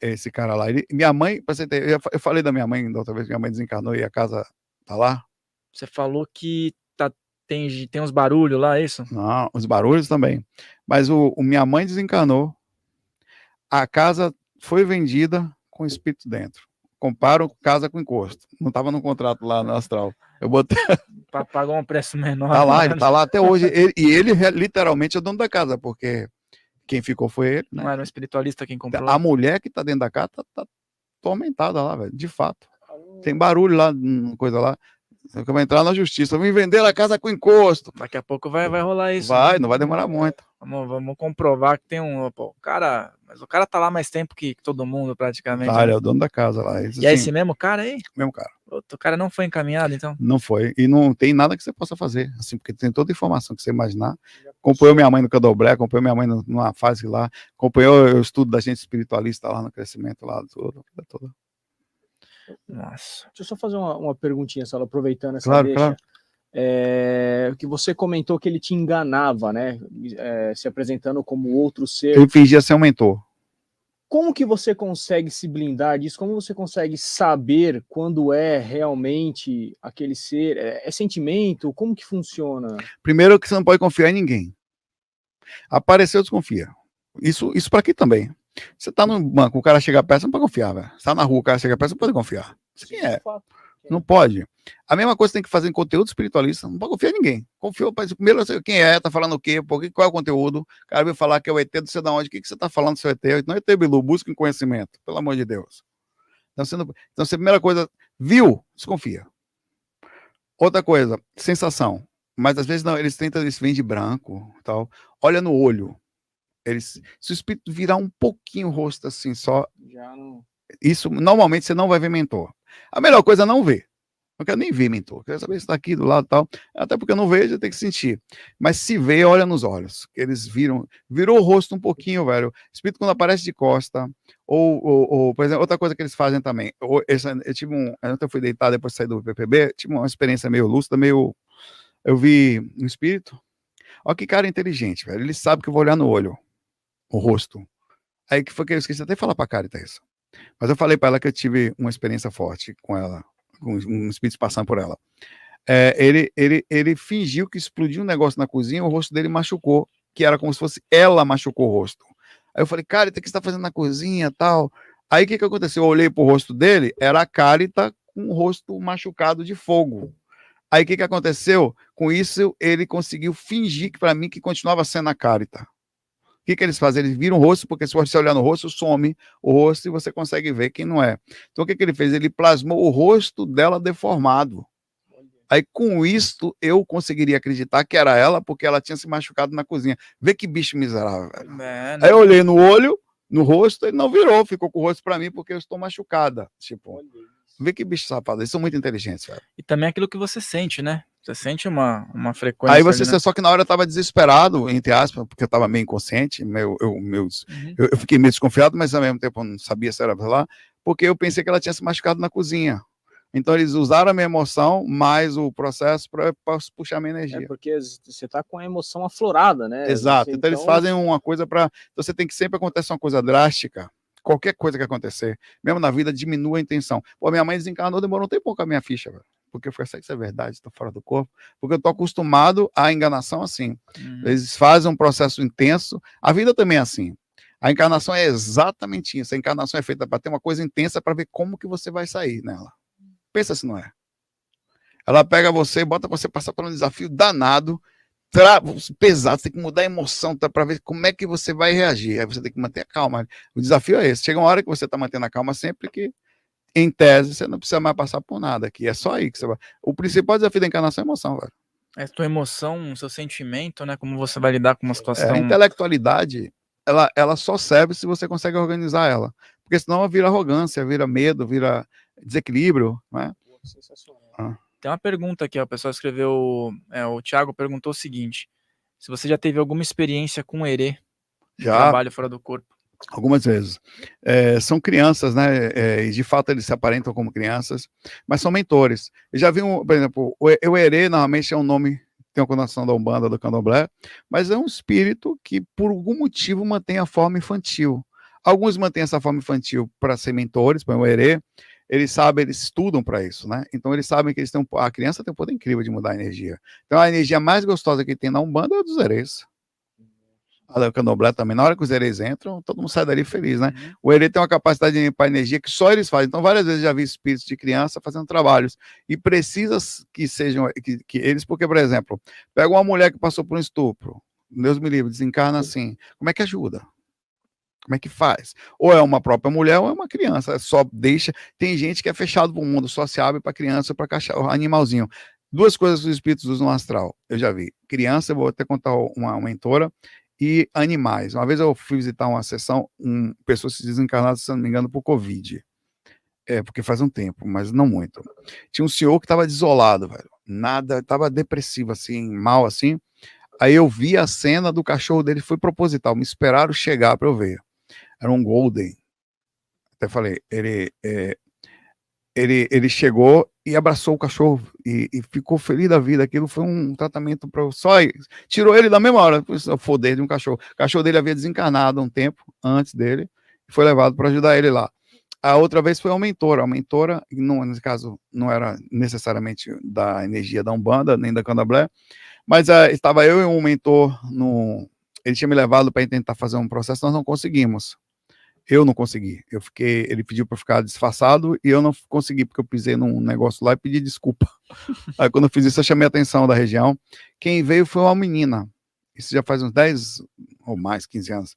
esse cara lá. Minha mãe, pra você ter, eu falei da minha mãe da outra vez, minha mãe desencarnou e a casa tá lá. Você falou que tem uns barulhos lá, é isso? Não, os barulhos também. Mas minha mãe desencarnou, a casa foi vendida com espírito dentro. Comparo casa com encosto. Não estava no contrato lá no astral. Eu botei. Pagou um preço menor. Tá lá, Né? ele tá lá até hoje. Ele literalmente é dono da casa, porque quem ficou foi ele, né? Não era um espiritualista quem comprou? A mulher que tá dentro da casa tá atormentada lá, velho. De fato. Tem barulho lá, coisa lá. Você vai entrar na justiça. Vim vender a casa com encosto. Daqui a pouco vai rolar isso. Vai, né? não vai demorar muito. Vamos comprovar que tem um. Pô, mas o cara tá lá mais tempo que todo mundo, praticamente. Tá, ele é o dono da casa lá. Isso, e é esse mesmo cara aí? Mesmo cara. O cara não foi encaminhado, então? Não foi. E não tem nada que você possa fazer. Assim, porque tem toda a informação que você imaginar. Acompanhou minha mãe no Candomblé, acompanhou minha mãe numa fase lá, acompanhou o estudo da gente espiritualista lá no crescimento lá, toda. Nossa. Deixa eu só fazer uma perguntinha, só aproveitando essa claro, deixa. Claro. Que você comentou que ele te enganava, né? Se apresentando como outro ser. Ele fingia ser um mentor. Como que você consegue se blindar disso? Como você consegue saber quando é realmente aquele ser? É sentimento? Como que funciona? Primeiro que você não pode confiar em ninguém. Apareceu, desconfia. Isso para aqui também. Você tá no banco, o cara chega perto, você não pode confiar, velho. Você tá na rua, o cara chega perto, você não pode confiar. Isso quem é? Não pode. A mesma coisa você tem que fazer em conteúdo espiritualista, não pode confiar em ninguém. Confiou, primeiro quem é, tá falando o quê, qual é o conteúdo. O cara veio falar que é o ET do sei da onde, o que você tá falando do seu ET? Não é ET, Bilu, busque conhecimento, pelo amor de Deus. Então, você, primeira coisa, viu, desconfia. Outra coisa, sensação. Mas às vezes não, eles vêm de branco, tal. Olha no olho. Se o espírito virar um pouquinho o rosto assim, só. Já não... Isso, normalmente você não vai ver mentor. A melhor coisa é não ver. Não quero nem ver mentor. Quero saber se está aqui do lado e tal. Até porque eu não vejo, eu tenho que sentir. Mas se vê, olha nos olhos. Eles virou o rosto um pouquinho, velho. O espírito quando aparece de costa, ou por exemplo, outra coisa que eles fazem também. Eu fui deitar depois de sair do PPB, tive uma experiência meio lúcida, eu vi um espírito. Olha que cara inteligente, velho. Ele sabe que eu vou olhar no olho, o rosto. Aí que foi que eu esqueci até de falar pra Carita isso. Mas eu falei para ela que eu tive uma experiência forte com ela, com um espírito passando por ela. Ele fingiu que explodiu um negócio na cozinha, o rosto dele machucou, que era como se fosse ela machucou o rosto. Aí eu falei, Carita, o que você está fazendo na cozinha tal? Aí o que aconteceu? Eu olhei pro rosto dele, era a Carita com o rosto machucado de fogo. Aí o que aconteceu? Com isso, ele conseguiu fingir que para mim que continuava sendo a Carita. O que eles fazem? Eles viram o rosto, porque se você olhar no rosto, some o rosto e você consegue ver quem não é. Então, o que ele fez? Ele plasmou o rosto dela deformado. Aí, com isso, eu conseguiria acreditar que era ela, porque ela tinha se machucado na cozinha. Vê que bicho miserável, velho. Aí eu olhei no olho, no rosto, ele não virou, ficou com o rosto para mim, porque eu estou machucada. Tipo, vê que bicho safado. Eles são muito inteligentes, velho. E também aquilo que você sente, né? Você sente uma frequência. Aí você, ali, né? Só que na hora eu tava desesperado, entre aspas, porque eu tava meio inconsciente, eu fiquei meio desconfiado, mas ao mesmo tempo eu não sabia se era lá, porque eu pensei que ela tinha se machucado na cozinha. Então eles usaram a minha emoção, mais o processo para puxar a minha energia. Porque você tá com a emoção aflorada, né? Exato, então eles fazem uma coisa para... Então você tem que sempre acontecer uma coisa drástica, qualquer coisa que acontecer, mesmo na vida, diminua a intenção. Pô, minha mãe desencarnou, demorou um tempo com a minha ficha, velho. Porque eu falei, isso é verdade, estou fora do corpo. Porque eu estou acostumado à enganação assim. Eles fazem um processo intenso. A vida também é assim. A encarnação é exatamente isso. A encarnação é feita para ter uma coisa intensa para ver como que você vai sair nela. Pensa se não é. Ela pega você e bota você passar por um desafio danado, pesado, você tem que mudar a emoção para ver como é que você vai reagir. Aí você tem que manter a calma. O desafio é esse. Chega uma hora que você está mantendo a calma sempre que em tese, você não precisa mais passar por nada aqui. É só aí que você vai. O principal desafio da encarnação é a emoção, velho. É a tua emoção, o seu sentimento, né? Como você vai lidar com uma situação. A intelectualidade, ela só serve se você consegue organizar ela. Porque senão ela vira arrogância, vira medo, vira desequilíbrio, né? Sensacional. Tem uma pergunta aqui, ó, o pessoal escreveu, o Thiago perguntou o seguinte: se você já teve alguma experiência com herê, trabalho fora do corpo? Algumas vezes. São crianças, né? E de fato eles se aparentam como crianças, mas são mentores. Eu já vi, por exemplo, o herê normalmente é um nome, tem uma conotação da Umbanda, do Candomblé, mas é um espírito que por algum motivo mantém a forma infantil. Alguns mantêm essa forma infantil para ser mentores, para o herê. Eles sabem, eles estudam para isso, né? Então eles sabem que a criança tem um poder incrível de mudar a energia. Então a energia mais gostosa que tem na Umbanda é a dos herês. A do Candomblé também. Na hora que os herês entram, todo mundo sai dali feliz, né? O herê tem uma capacidade de limpar energia que só eles fazem. Então várias vezes já vi espíritos de criança fazendo trabalhos. E precisa que sejam, que eles, porque, por exemplo, pega uma mulher que passou por um estupro, Deus me livre, desencarna assim. Como é que ajuda? Como é que faz? Ou é uma própria mulher ou é uma criança. Só deixa. Tem gente que é fechado para o mundo, só se abre para criança ou para cachorro, animalzinho. Duas coisas que os espíritos usam no astral. Eu já vi. Criança, eu vou até contar uma mentora, e animais. Uma vez eu fui visitar uma sessão, pessoas se desencarnaram, se não me engano, por Covid. Porque faz um tempo, mas não muito. Tinha um senhor que estava desolado, velho. Nada, estava depressivo, assim, mal, assim. Aí eu vi a cena do cachorro dele, foi proposital. Me esperaram chegar para eu ver. Era um Golden. Até falei, ele chegou e abraçou o cachorro e ficou feliz da vida. Aquilo foi um tratamento para só tirou ele da mesma hora, o foder de um cachorro. O cachorro dele havia desencarnado um tempo antes dele e foi levado para ajudar ele lá. A outra vez foi a mentora, não, nesse caso, não era necessariamente da energia da Umbanda, nem da Candomblé, mas estava eu e um mentor, ele tinha me levado para tentar fazer um processo, nós não conseguimos. Eu não consegui. Ele pediu para ficar disfarçado e eu não consegui, porque eu pisei num negócio lá e pedi desculpa. Aí quando eu fiz isso, eu chamei a atenção da região. Quem veio foi uma menina. Isso já faz uns 10 ou mais, 15 anos.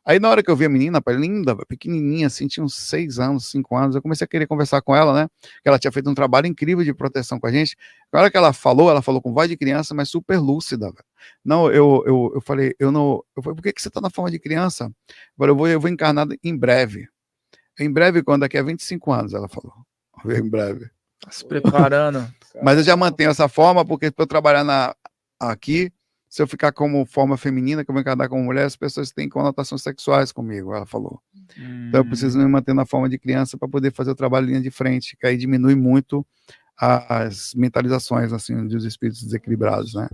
Aí na hora que eu vi a menina, linda, pequenininha, assim, tinha uns 6 anos, 5 anos, eu comecei a querer conversar com ela, né? Que ela tinha feito um trabalho incrível de proteção com a gente. Na hora que ela falou com voz de criança, mas super lúcida, velho. Não, eu falei, por que você tá na forma de criança? Eu vou encarnar em breve. Em breve, quando daqui a 25 anos, ela falou. Em breve. Tá se preparando. Mas eu já mantenho essa forma, porque para eu trabalhar aqui, se eu ficar como forma feminina, que eu vou encarnar como mulher, as pessoas têm conotações sexuais comigo, ela falou. Então eu preciso me manter na forma de criança para poder fazer o trabalho linha de frente, que aí diminui muito as mentalizações, assim, dos espíritos desequilibrados, né?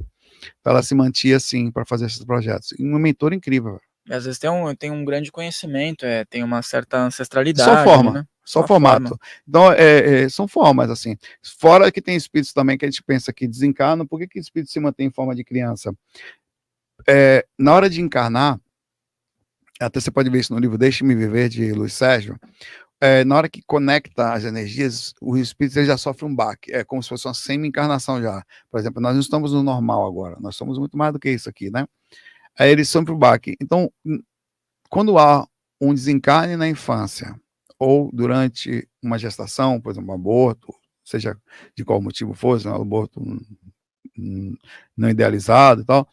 Então ela se mantinha, assim, para fazer esses projetos. E uma mentora incrível. E às vezes tem um grande conhecimento, tem uma certa ancestralidade. Só forma. Né? Só formato. Forma. Então, são formas, assim. Fora que tem espíritos também que a gente pensa que desencarnam, por que espírito se mantém em forma de criança? Na hora de encarnar, até você pode ver isso no livro Deixe-me Viver, de Luiz Sérgio, na hora que conecta as energias, o espírito já sofre um baque. É como se fosse uma semi-encarnação já. Por exemplo, nós não estamos no normal agora, nós somos muito mais do que isso aqui, né? Aí eles sofrem o baque. Então, quando há um desencarne na infância, ou durante uma gestação, por exemplo, um aborto, seja de qual motivo fosse, um aborto não idealizado e tal,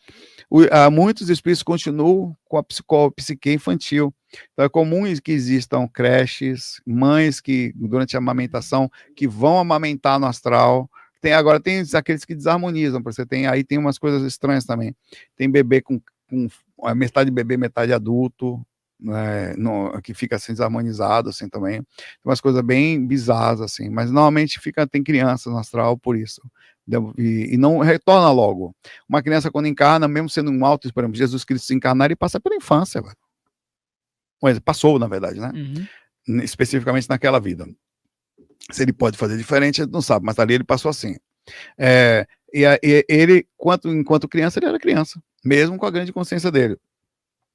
muitos espíritos continuam com a psique infantil. Então é comum que existam creches, mães que, durante a amamentação, que vão amamentar no astral. Agora tem aqueles que desarmonizam, você aí tem umas coisas estranhas também. Tem bebê com metade bebê, metade adulto, que fica assim desarmonizado assim também, tem umas coisas bem bizarras assim, mas normalmente tem crianças no astral por isso, e não retorna logo. Uma criança quando encarna, mesmo sendo um alto, por exemplo, Jesus Cristo se encarnar, ele passa pela infância, velho. Mas passou, na verdade, né? Especificamente naquela vida. Se ele pode fazer diferente, a gente não sabe, mas ali ele passou assim. Ele, enquanto criança, ele era criança, mesmo com a grande consciência dele.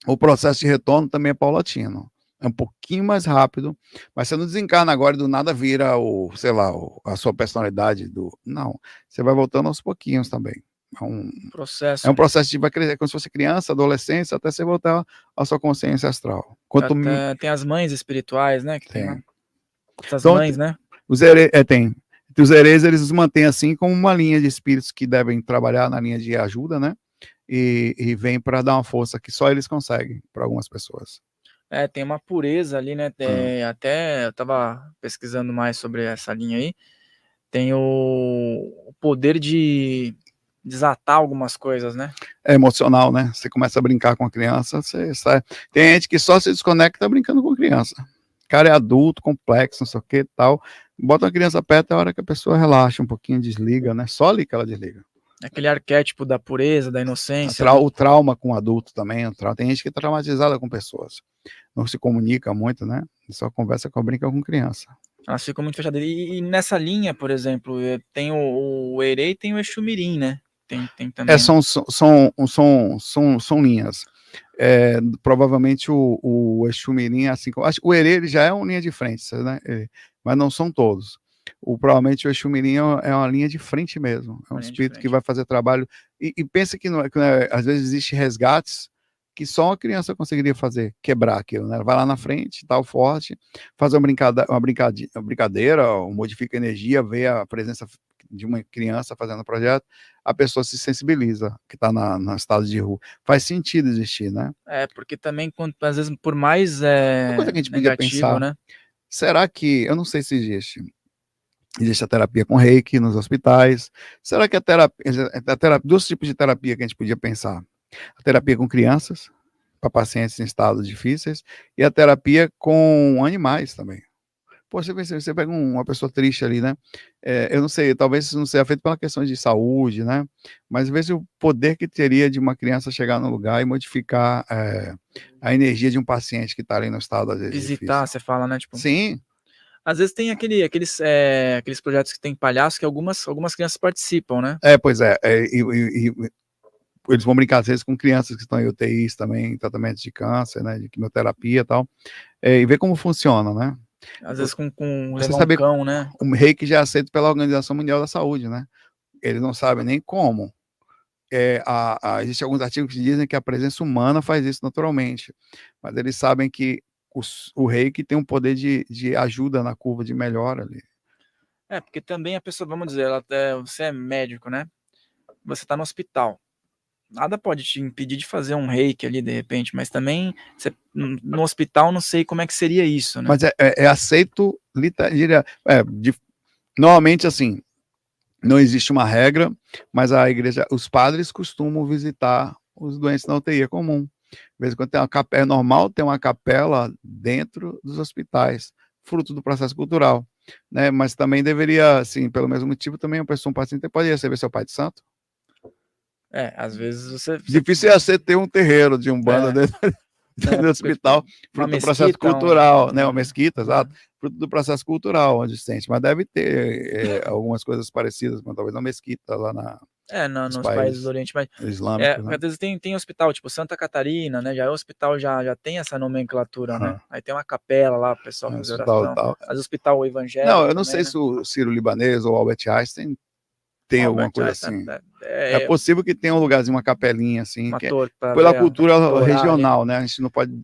O processo de retorno também é paulatino. É um pouquinho mais rápido, mas você não desencarna agora e do nada vira a sua personalidade Não, você vai voltando aos pouquinhos também. Processo. É um processo de vai crescer, como se fosse criança, adolescência, até você voltar à sua consciência astral. Tem as mães espirituais, né? Tem. Essas mães, né? Os herês, eles mantêm assim como uma linha de espíritos que devem trabalhar na linha de ajuda, né? E vem para dar uma força que só eles conseguem para algumas pessoas. Tem uma pureza ali, né? Até eu estava pesquisando mais sobre essa linha aí. Tem o poder de desatar algumas coisas, né? É emocional, né? Você começa a brincar com a criança, você sai. Tem gente que só se desconecta brincando com a criança. O cara é adulto, complexo, não sei o que tal. Bota a criança perto, é a hora que a pessoa relaxa um pouquinho, desliga, né? Só ali que ela desliga. Aquele arquétipo da pureza, da inocência. O trauma com adulto também. Tem gente que é traumatizada com pessoas. Não se comunica muito, né? Só conversa com brinca com criança. Elas ficam muito fechadas. E nessa linha, por exemplo, tem o Erê e tem o Exu Mirim, né? Tem também. São linhas. Provavelmente o Exu Mirim, assim, acho que o Erê ele já é uma linha de frente, né? Mas não são todos. Provavelmente o Exu Mirim é uma linha de frente mesmo. É um espírito que vai fazer trabalho. E pensa que, às vezes existe resgates que só uma criança conseguiria fazer, quebrar aquilo, né? Vai lá na frente, tal, forte, faz uma brincadeira, modifica a energia, vê a presença de uma criança fazendo o projeto, a pessoa se sensibiliza, que está no estado de rua. Faz sentido existir, né? Porque também, às vezes, por mais uma coisa que a gente podia pensar, né? Será que, eu não sei se existe a terapia com reiki nos hospitais, será que a terapia, dois tipos de terapia que a gente podia pensar, a terapia com crianças, para pacientes em estados difíceis, e a terapia com animais também. Pô, você pega uma pessoa triste ali, né? Eu não sei, talvez isso não seja feito pela questão de saúde, né? Mas veja o poder que teria de uma criança chegar no lugar e modificar a energia de um paciente que está ali no estado, às vezes, visitar, difícil. Você fala, né? Tipo, sim. Às vezes tem aqueles projetos que tem palhaço que algumas crianças participam, né? Pois é. Eles vão brincar, às vezes, com crianças que estão em UTIs também, em tratamento de câncer, né? De quimioterapia e tal. E ver como funciona, né? Às vezes com você sabe, cão, né? O reiki já é aceito pela Organização Mundial da Saúde, né? Eles não sabem nem como. Existem alguns artigos que dizem que a presença humana faz isso naturalmente, mas eles sabem que o reiki tem um poder de ajuda na curva de melhora ali. Porque também a pessoa, vamos dizer, você é médico, né? Você está no hospital. Nada pode te impedir de fazer um reiki ali, de repente, mas também no hospital não sei como é que seria isso, né? Mas é aceito, normalmente assim, não existe uma regra, mas a igreja, os padres costumam visitar os doentes na UTI, é comum. De vez em quando tem uma capela, é normal ter uma capela dentro dos hospitais, fruto do processo cultural, né? Mas também deveria, assim, pelo mesmo motivo, também um paciente pode receber seu pai de santo. Às vezes você... Difícil é ter um terreiro de umbanda dentro do hospital, fruto do processo cultural, né? Uma mesquita, exato, fruto do processo cultural onde sente, mas deve ter algumas coisas parecidas, mas talvez uma mesquita lá nos países do Oriente, mas islâmicos, né? Às vezes tem hospital, tipo Santa Catarina, né? Já é hospital, já tem essa nomenclatura, né? Aí tem uma capela lá, o pessoal fazer oração. Às vezes hospital evangélico. Não, eu não sei se o Ciro Libanês ou o Albert Einstein tem alguma coisa assim. É possível que tenha um lugarzinho, uma capelinha assim, que pela cultura regional, né? A gente não pode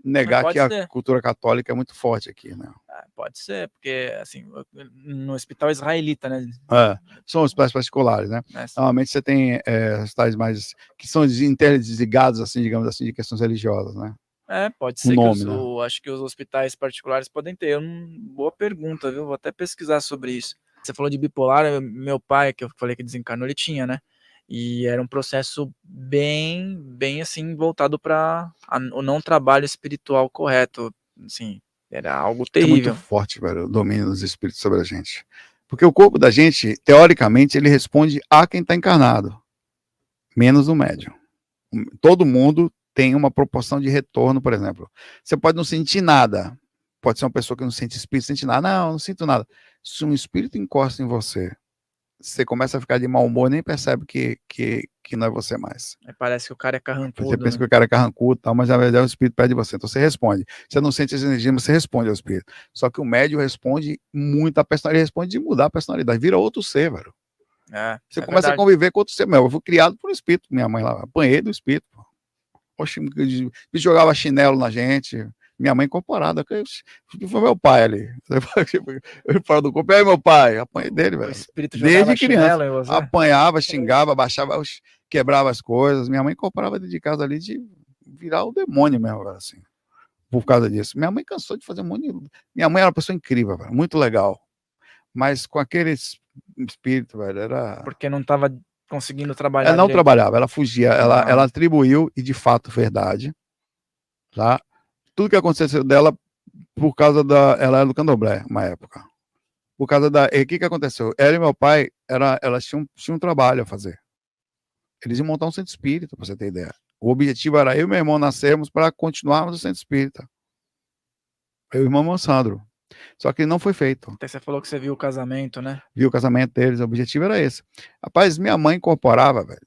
negar que a cultura católica é muito forte aqui, né? Pode ser, porque assim, no hospital israelita, né? São hospitais particulares, né? Normalmente você tem hospitais mais que são interligados, assim, digamos assim, de questões religiosas, né? Pode ser acho que os hospitais particulares podem ter. Boa pergunta, viu? Vou até pesquisar sobre isso. Você falou de bipolar, meu pai, que eu falei que desencarnou, ele tinha, né? E era um processo bem assim, voltado para o não trabalho espiritual correto, assim, era algo terrível. É muito forte, velho, o domínio dos espíritos sobre a gente. Porque o corpo da gente, teoricamente, ele responde a quem está encarnado, menos o médium. Todo mundo tem uma proporção de retorno, por exemplo. Você pode não sentir nada, pode ser uma pessoa que não sente espírito, sente nada, não sinto nada. Se um espírito encosta em você, você começa a ficar de mau humor, nem percebe que não é você mais. Parece que o cara é carrancudo. Você pensa que o cara é carrancudo, tal, mas na verdade o espírito pede você. Então você responde. Você não sente essa energia, mas você responde ao espírito. Só que o médium responde muito a personalidade, ele responde de mudar a personalidade, vira outro ser, velho. Você começa a conviver com outro ser. Eu fui criado por um espírito, minha mãe lá, apanhei do espírito. Oxe, jogava chinelo na gente. Minha mãe incorporada, foi meu pai ali. Eu falo do corpo, aí meu pai, apanhei dele, velho. Desde criança, apanhava, xingava, baixava, quebrava as coisas. Minha mãe incorporava dentro de casa ali de virar o demônio mesmo, velho, assim. Por causa disso. Minha mãe cansou de fazer um monte de... Minha mãe era uma pessoa incrível, velho, muito legal. Mas com aquele espírito, velho, era... Porque não estava conseguindo trabalhar. Ela não trabalhava, ela fugia, ela atribuiu, e de fato, verdade, tá? Tudo que aconteceu dela por causa ela era do candomblé, uma época. Por causa o que aconteceu? Ela e meu pai, elas tinham um trabalho a fazer. Eles iam montar um centro espírita, para você ter ideia. O objetivo era eu e meu irmão nascermos para continuarmos o centro espírita. Eu e o irmão Sandro. Só que não foi feito. Até você falou que você viu o casamento, né? Viu o casamento deles, o objetivo era esse. Rapaz, minha mãe incorporava, velho.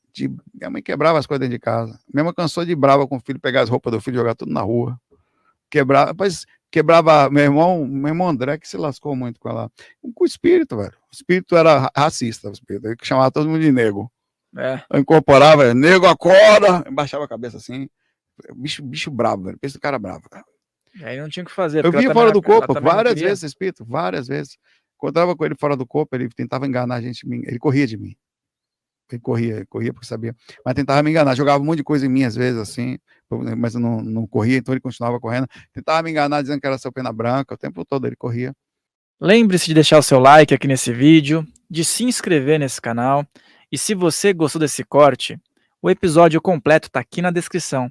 Minha mãe quebrava as coisas dentro de casa. Minha mãe cansou de brava com o filho, pegar as roupas do filho e jogar tudo na rua. Quebrava, rapaz, quebrava meu irmão André, que se lascou muito com ela. Com o espírito, velho. O espírito era racista, o espírito. Ele chamava todo mundo de nego. Eu incorporava, nego, acorda, baixava a cabeça assim. Bicho bravo, velho. Pensa do cara bravo, cara. E aí não tinha o que fazer. Eu via fora do corpo várias vezes esse espírito, várias vezes. Encontrava com ele fora do corpo, ele tentava enganar a gente, ele corria de mim. Ele corria porque sabia. Mas tentava me enganar, jogava um monte de coisa em mim às vezes, assim, mas eu não corria, então ele continuava correndo. Tentava me enganar dizendo que era seu pena branca, o tempo todo ele corria. Lembre-se de deixar o seu like aqui nesse vídeo, de se inscrever nesse canal, e se você gostou desse corte, o episódio completo está aqui na descrição.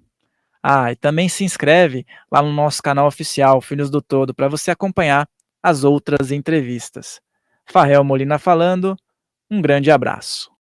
Ah, e também se inscreve lá no nosso canal oficial, Filhos do Todo, para você acompanhar as outras entrevistas. Farrell Molina falando, um grande abraço.